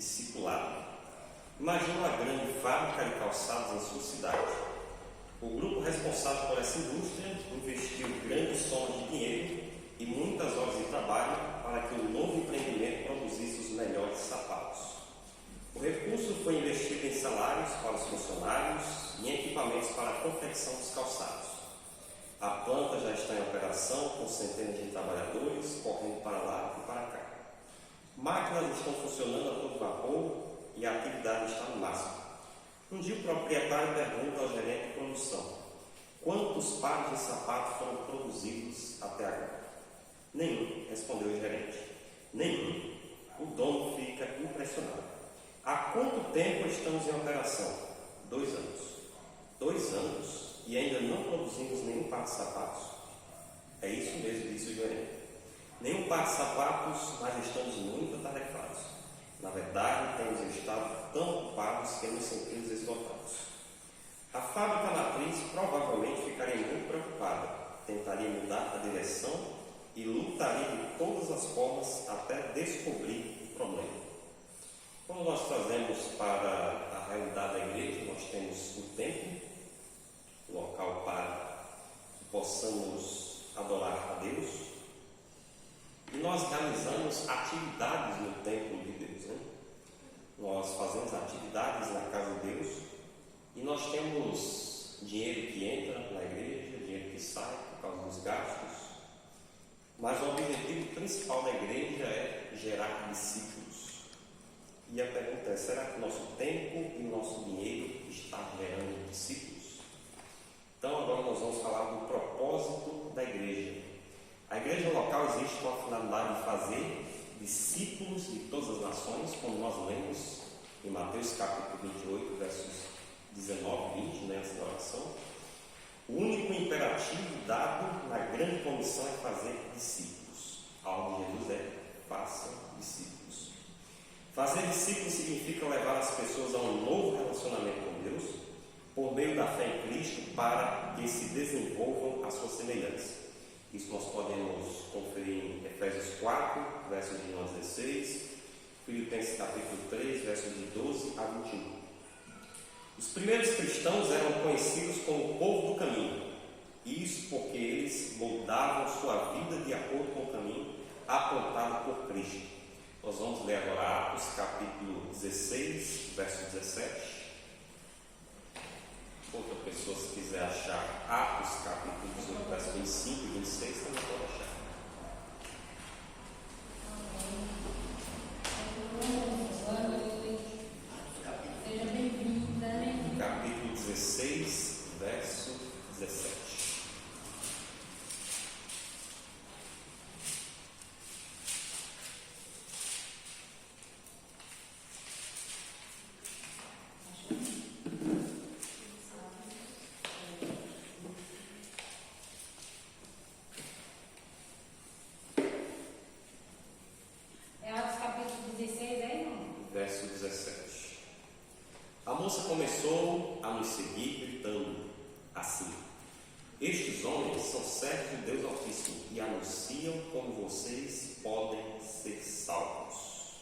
discipulado. Imagine uma grande fábrica de calçados em sua cidade. O grupo responsável por essa indústria investiu grandes somas de dinheiro e muitas horas de trabalho para que o novo empreendimento produzisse os melhores sapatos. O recurso foi investido em salários para os funcionários e em equipamentos para a confecção dos calçados. A planta já está em operação, com centenas de trabalhadores correndo para lá e para cá. Máquinas estão funcionando a todo vapor e a atividade está no máximo. Um dia o proprietário pergunta ao gerente de produção: quantos pares de sapatos foram produzidos até agora? Nenhum, respondeu o gerente. Nenhum. O dono fica impressionado. Há quanto tempo estamos em operação? 2 anos. 2 anos e ainda não produzimos nenhum par de sapatos? É isso mesmo, disse o gerente. Nenhum par de sapatos, mas estamos muito atarefados. Na verdade, temos estado tão ocupados que nos sentimos esgotados. A fábrica matriz provavelmente ficaria muito preocupada, tentaria mudar a direção e lutaria de todas as formas até descobrir o problema. Quando nós trazemos para a realidade da igreja, nós temos um templo, um local para que possamos adorar a Deus, e nós realizamos atividades no templo de Deus, né? Nós fazemos atividades na casa de Deus e nós temos dinheiro que entra na igreja, dinheiro que sai por causa dos gastos, mas o objetivo principal da igreja é gerar discípulos. E a pergunta é: será que o nosso tempo e o nosso dinheiro está gerando discípulos? Então agora nós vamos falar do propósito da igreja. A igreja local existe com a finalidade de fazer discípulos de todas as nações, como nós lemos em Mateus capítulo 28, versos 19 e 20, nessa oração. O único imperativo dado na grande comissão é fazer discípulos. A ordem de Jesus é: façam discípulos. Fazer discípulos significa levar as pessoas a um novo relacionamento com Deus, por meio da fé em Cristo, para que se desenvolvam a sua semelhança. Isso nós podemos conferir em Efésios 4, versos de 1 a 16, Filipenses capítulo 3, versos de 12 a 21. Os primeiros cristãos eram conhecidos como o povo do caminho, isso porque eles moldavam sua vida de acordo com o caminho apontado por Cristo. Nós vamos ler agora Atos capítulo 16, verso 17. Outra pessoa, se quiser achar Atos capítulo 18, verso 25 e 26, também pode achar. Seja bem-vinda. Capítulo 16, verso 17. Verso 17. A moça começou a nos seguir gritando assim: estes homens são servos de Deus Altíssimo e anunciam como vocês podem ser salvos.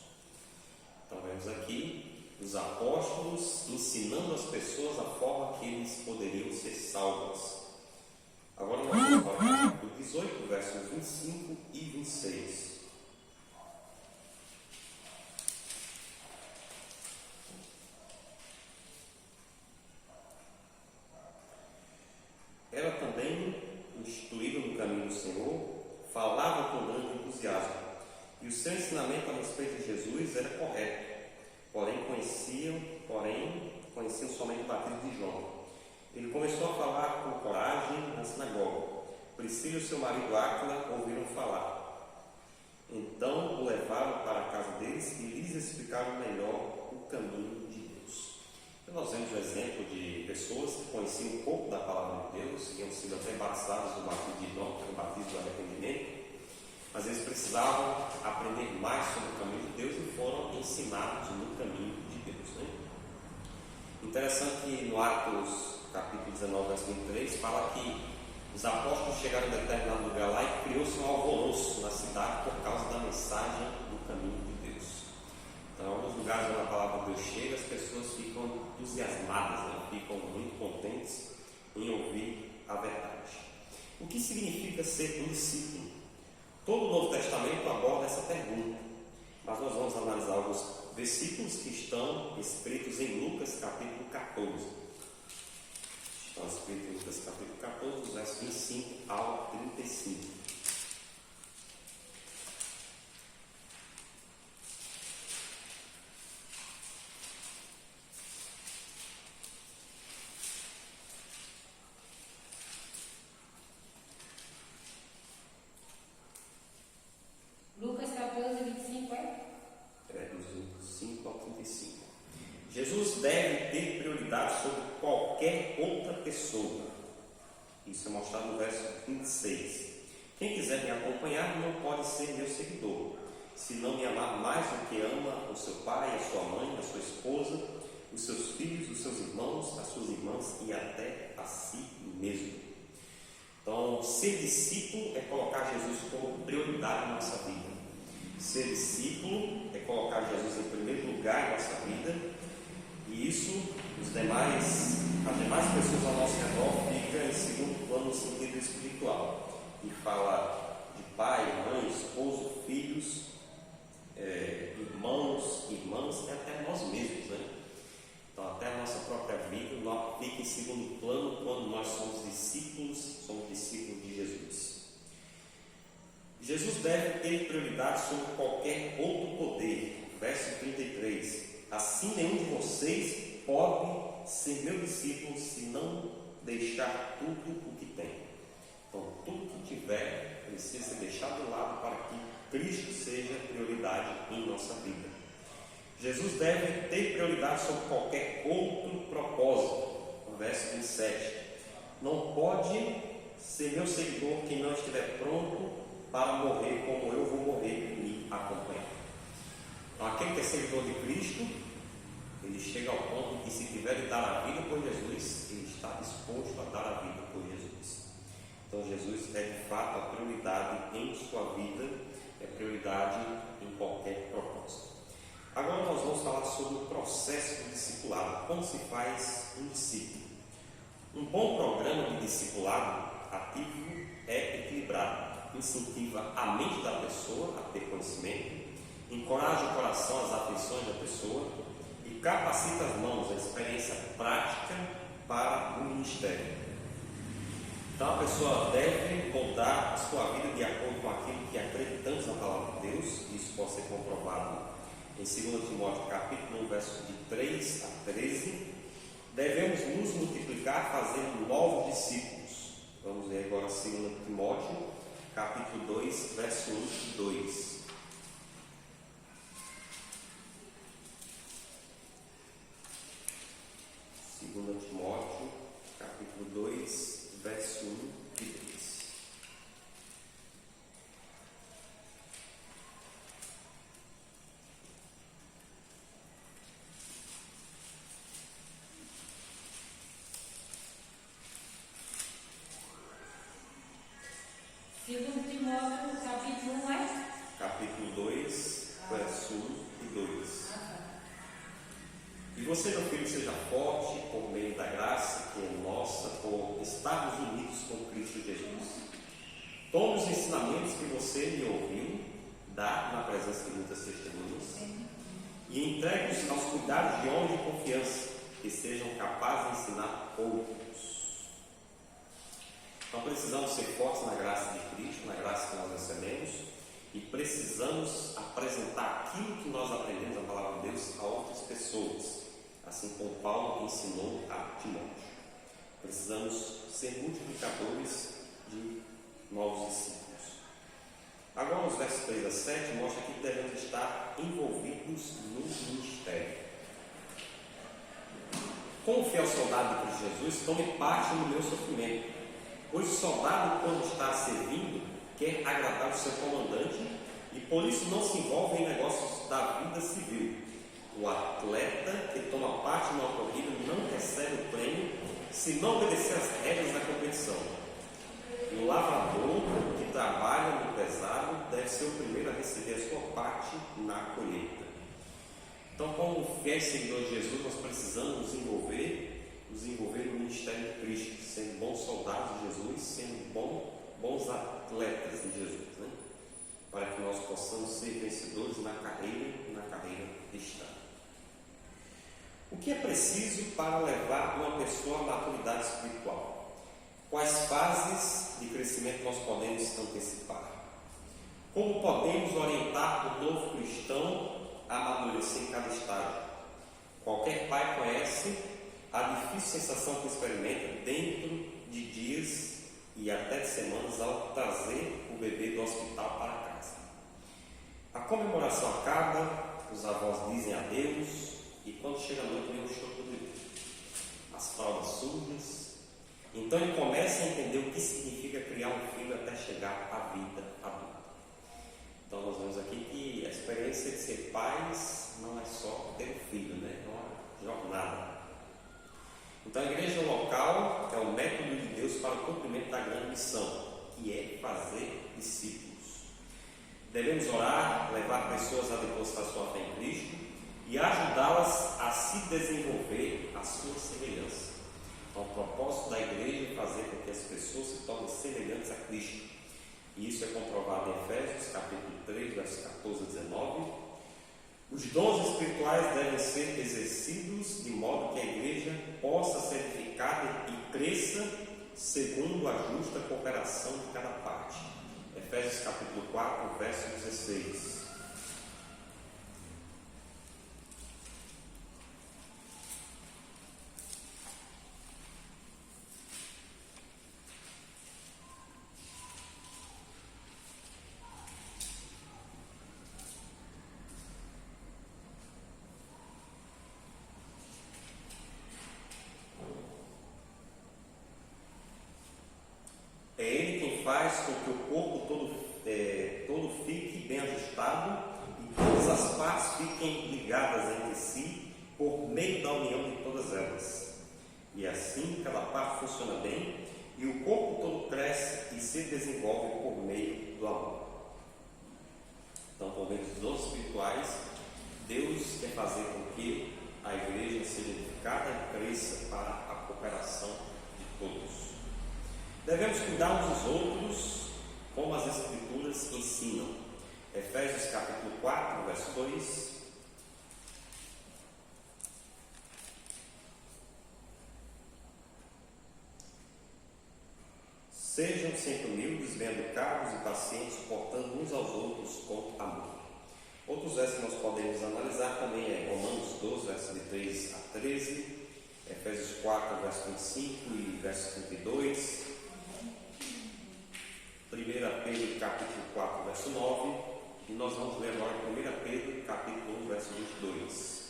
Então vemos aqui os apóstolos ensinando as pessoas a forma que eles poderiam ser salvos. Agora nós vamos para o capítulo 18, versos 25 e 26. Ela também, instruída no caminho do Senhor, falava com grande entusiasmo, e o seu ensinamento a respeito de Jesus era correto. Porém conheciam somente o batismo de João. Ele começou a falar com coragem na sinagoga. Priscila e seu marido Áquila ouviram falar. Então o levaram para a casa deles e lhes explicaram melhor o caminho de Deus. Então, nós vemos o exemplo de pessoas que conheciam um pouco da palavra de Deus, que tinham sido até batizados no batismo de João, que era o batismo do arrependimento, mas eles precisavam aprender mais sobre o caminho de Deus e foram ensinados no caminho de Deus, né? Interessante que no Atos capítulo 19, verso 23, fala que os apóstolos chegaram em determinado lugar lá e criou-se um alvoroço na cidade por causa da mensagem do caminho de Deus. Então, em alguns lugares da diligentes em ouvir a verdade. O que significa ser um discípulo? Todo o Novo Testamento aborda essa pergunta, mas nós vamos analisar alguns versículos que estão escritos em Lucas capítulo 14. Estão escritos em Lucas capítulo 14, dos versos 25 ao 35. Lucas 14, 25, é? Dos 25 ao 35. Jesus deve ter prioridade sobre qualquer outra pessoa. Isso é mostrado no verso 26. Quem quiser me acompanhar não pode ser meu seguidor, se não me amar mais do que ama o seu pai, a sua mãe, a sua esposa, os seus filhos, os seus irmãos, as suas irmãs e até a si mesmo. Então, ser discípulo é colocar Jesus como prioridade na nossa vida. Ser discípulo é colocar Jesus em primeiro lugar em nossa vida, e isso, as demais pessoas ao nosso redor ficam em segundo plano no sentido espiritual, e fala de pai, mãe, esposo, filhos, irmãos, irmãs e até nós mesmos, né? Então, até a nossa própria vida fica em segundo plano quando nós somos discípulos de Jesus. Jesus deve ter prioridade sobre qualquer outro poder. Verso 33. Assim nenhum de vocês pode ser meu discípulo se não deixar tudo o que tem. Então, tudo que tiver precisa ser deixado de lado para que Cristo seja prioridade em nossa vida. Jesus deve ter prioridade sobre qualquer outro propósito. No verso 27. Não pode ser meu seguidor quem não estiver pronto para morrer como eu vou morrer e me acompanhar. Então, aquele que é seguidor de Cristo, ele chega ao ponto que, se tiver de dar a vida por Jesus, ele está disposto a dar a vida por Jesus. Então, Jesus é de fato a prioridade em sua vida, é prioridade em qualquer propósito. Agora nós vamos falar sobre o processo do discipulado, como se faz um discípulo. Um bom programa de discipulado ativo é equilibrado, incentiva a mente da pessoa a ter conhecimento, encoraja o coração às aflições da pessoa e capacita as mãos à experiência prática para o ministério. Então a pessoa deve moldar a sua vida de acordo com aquilo que acreditamos na palavra de Deus. Isso pode ser comprovado em 2 Timóteo capítulo 1, verso de 3 a 13. Devemos nos multiplicar fazendo novos discípulos. Vamos ver agora 2 Timóteo capítulo 2, verso 1 e 2. 2 Timóteo capítulo 2, verso 1 e 2. Segundo Timóteo, capítulo 1, é? Capítulo 2, verso 1 e 2. E você, meu filho, seja forte por meio da graça que é nossa, por estarmos unidos com Cristo Jesus. Tome os ensinamentos que você me ouviu dar na presença de muitas testemunhas e entregue-os aos cuidados de homens de confiança que sejam capazes de ensinar outros. Então precisamos ser fortes na graça de Cristo, na graça que nós recebemos, e precisamos apresentar aquilo que nós aprendemos na palavra de Deus a outras pessoas, assim como Paulo ensinou a Timóteo. Precisamos ser multiplicadores de novos discípulos. Agora, nos versos 3 a 7, mostra que devemos estar envolvidos no ministério. Como fiel soldado de Cristo Jesus, tome parte no meu sofrimento. Pois o soldado, quando está servindo, quer agradar o seu comandante e por isso não se envolve em negócios da vida civil. O atleta que toma parte numa corrida não recebe o prêmio se não obedecer às regras da competição. E o lavrador que trabalha no pesado deve ser o primeiro a receber a sua parte na colheita. Então, como fiéis seguidores de Jesus, nós precisamos nos envolver nos envolver no ministério de Cristo, sendo bons soldados de Jesus, sendo bons atletas de Jesus, né? Para que nós possamos ser vencedores na carreira cristã. O que é preciso para levar uma pessoa à maturidade espiritual? Quais fases de crescimento nós podemos antecipar? Como podemos orientar o novo cristão a amadurecer em cada estágio? Qualquer pai conhece a difícil sensação que experimenta dentro de dias e até de semanas ao trazer o bebê do hospital para casa. A comemoração acaba, os avós dizem adeus e quando chega a noite vem o choro do bebê. As fraldas sujas. Então ele começa a entender o que significa criar um filho até chegar à vida adulta. Então nós vemos aqui que a experiência de ser pais não é só ter um filho, né? É uma jornada. Então a igreja local é o método de Deus para o cumprimento da grande missão, que é fazer discípulos. Devemos orar, levar pessoas a depositar sua fé em Cristo e ajudá-las a se desenvolver à sua semelhança. Então, o propósito da igreja é fazer com que as pessoas se tornem semelhantes a Cristo. E isso é comprovado em Efésios, capítulo 3, versos 14 a 19. Os dons espirituais devem ser exercidos de modo que a igreja possa ser edificada e cresça segundo a justa cooperação de cada parte. Efésios capítulo 4, verso 16. É Ele quem faz com que o corpo todo fique bem ajustado e todas as partes fiquem ligadas entre si por meio da união de todas elas. E assim cada parte funciona bem e o corpo todo cresce e se desenvolve por meio do amor. Então, por meio dos dons espirituais, Deus quer fazer com que a igreja seja edificada e cresça para a cooperação de todos. Devemos cuidar uns dos outros, como as Escrituras ensinam. Efésios capítulo 4, verso 2. Sejam sempre humildes, bem-educados e pacientes, suportando uns aos outros com amor. Outros versos que nós podemos analisar também é Romanos 12, versos de 3 a 13, Efésios 4, verso 25 e verso 32, 1 Pedro capítulo 4, verso 9, e nós vamos ler agora 1 Pedro capítulo 1, verso 22.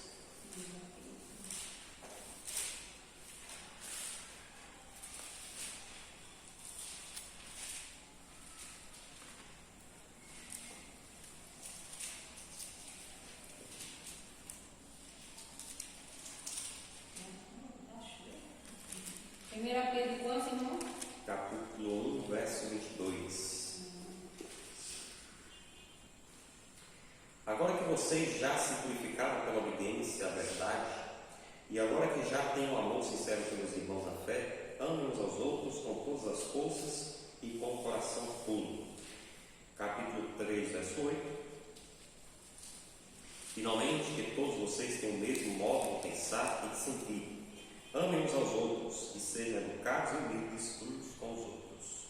Primeira Pedro quanto, irmão? Capítulo 1, verso 22. Agora que vocês já se purificaram pela obediência à verdade, e agora que já têm um amor sincero pelos irmãos da fé, amem uns aos outros com todas as forças e com o coração puro. Capítulo 3, verso 8. Finalmente, que todos vocês tenham o mesmo modo de pensar e de sentir. Amem uns aos outros e sejam educados e humildes uns com os outros.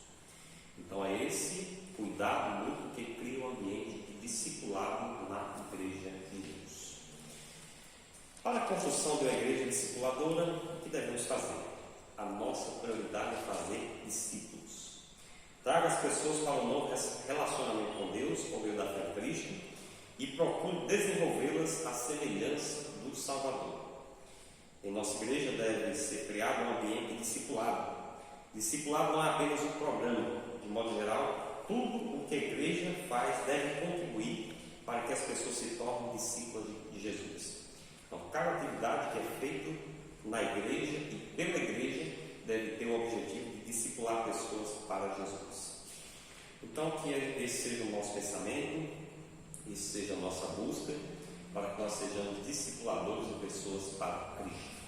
Então é esse cuidado muito que cria um ambiente de discipulado na igreja de Deus. Para a construção de uma igreja discipuladora, o que devemos fazer? A nossa prioridade é fazer discípulos. Traga as pessoas para um novo relacionamento com Deus, por meio da fé em Cristo, e procure desenvolvê-las à semelhança do Salvador. Em nossa igreja deve ser criado um ambiente discipulado. Discipulado não é apenas um programa. De modo geral, tudo o que a igreja faz deve contribuir para que as pessoas se tornem discípulos de Jesus. Então, cada atividade que é feita na igreja e pela igreja deve ter o objetivo de discipular pessoas para Jesus. Então, que esse seja o nosso pensamento, isso seja a nossa busca, para que nós sejamos discipuladores de pessoas para Cristo.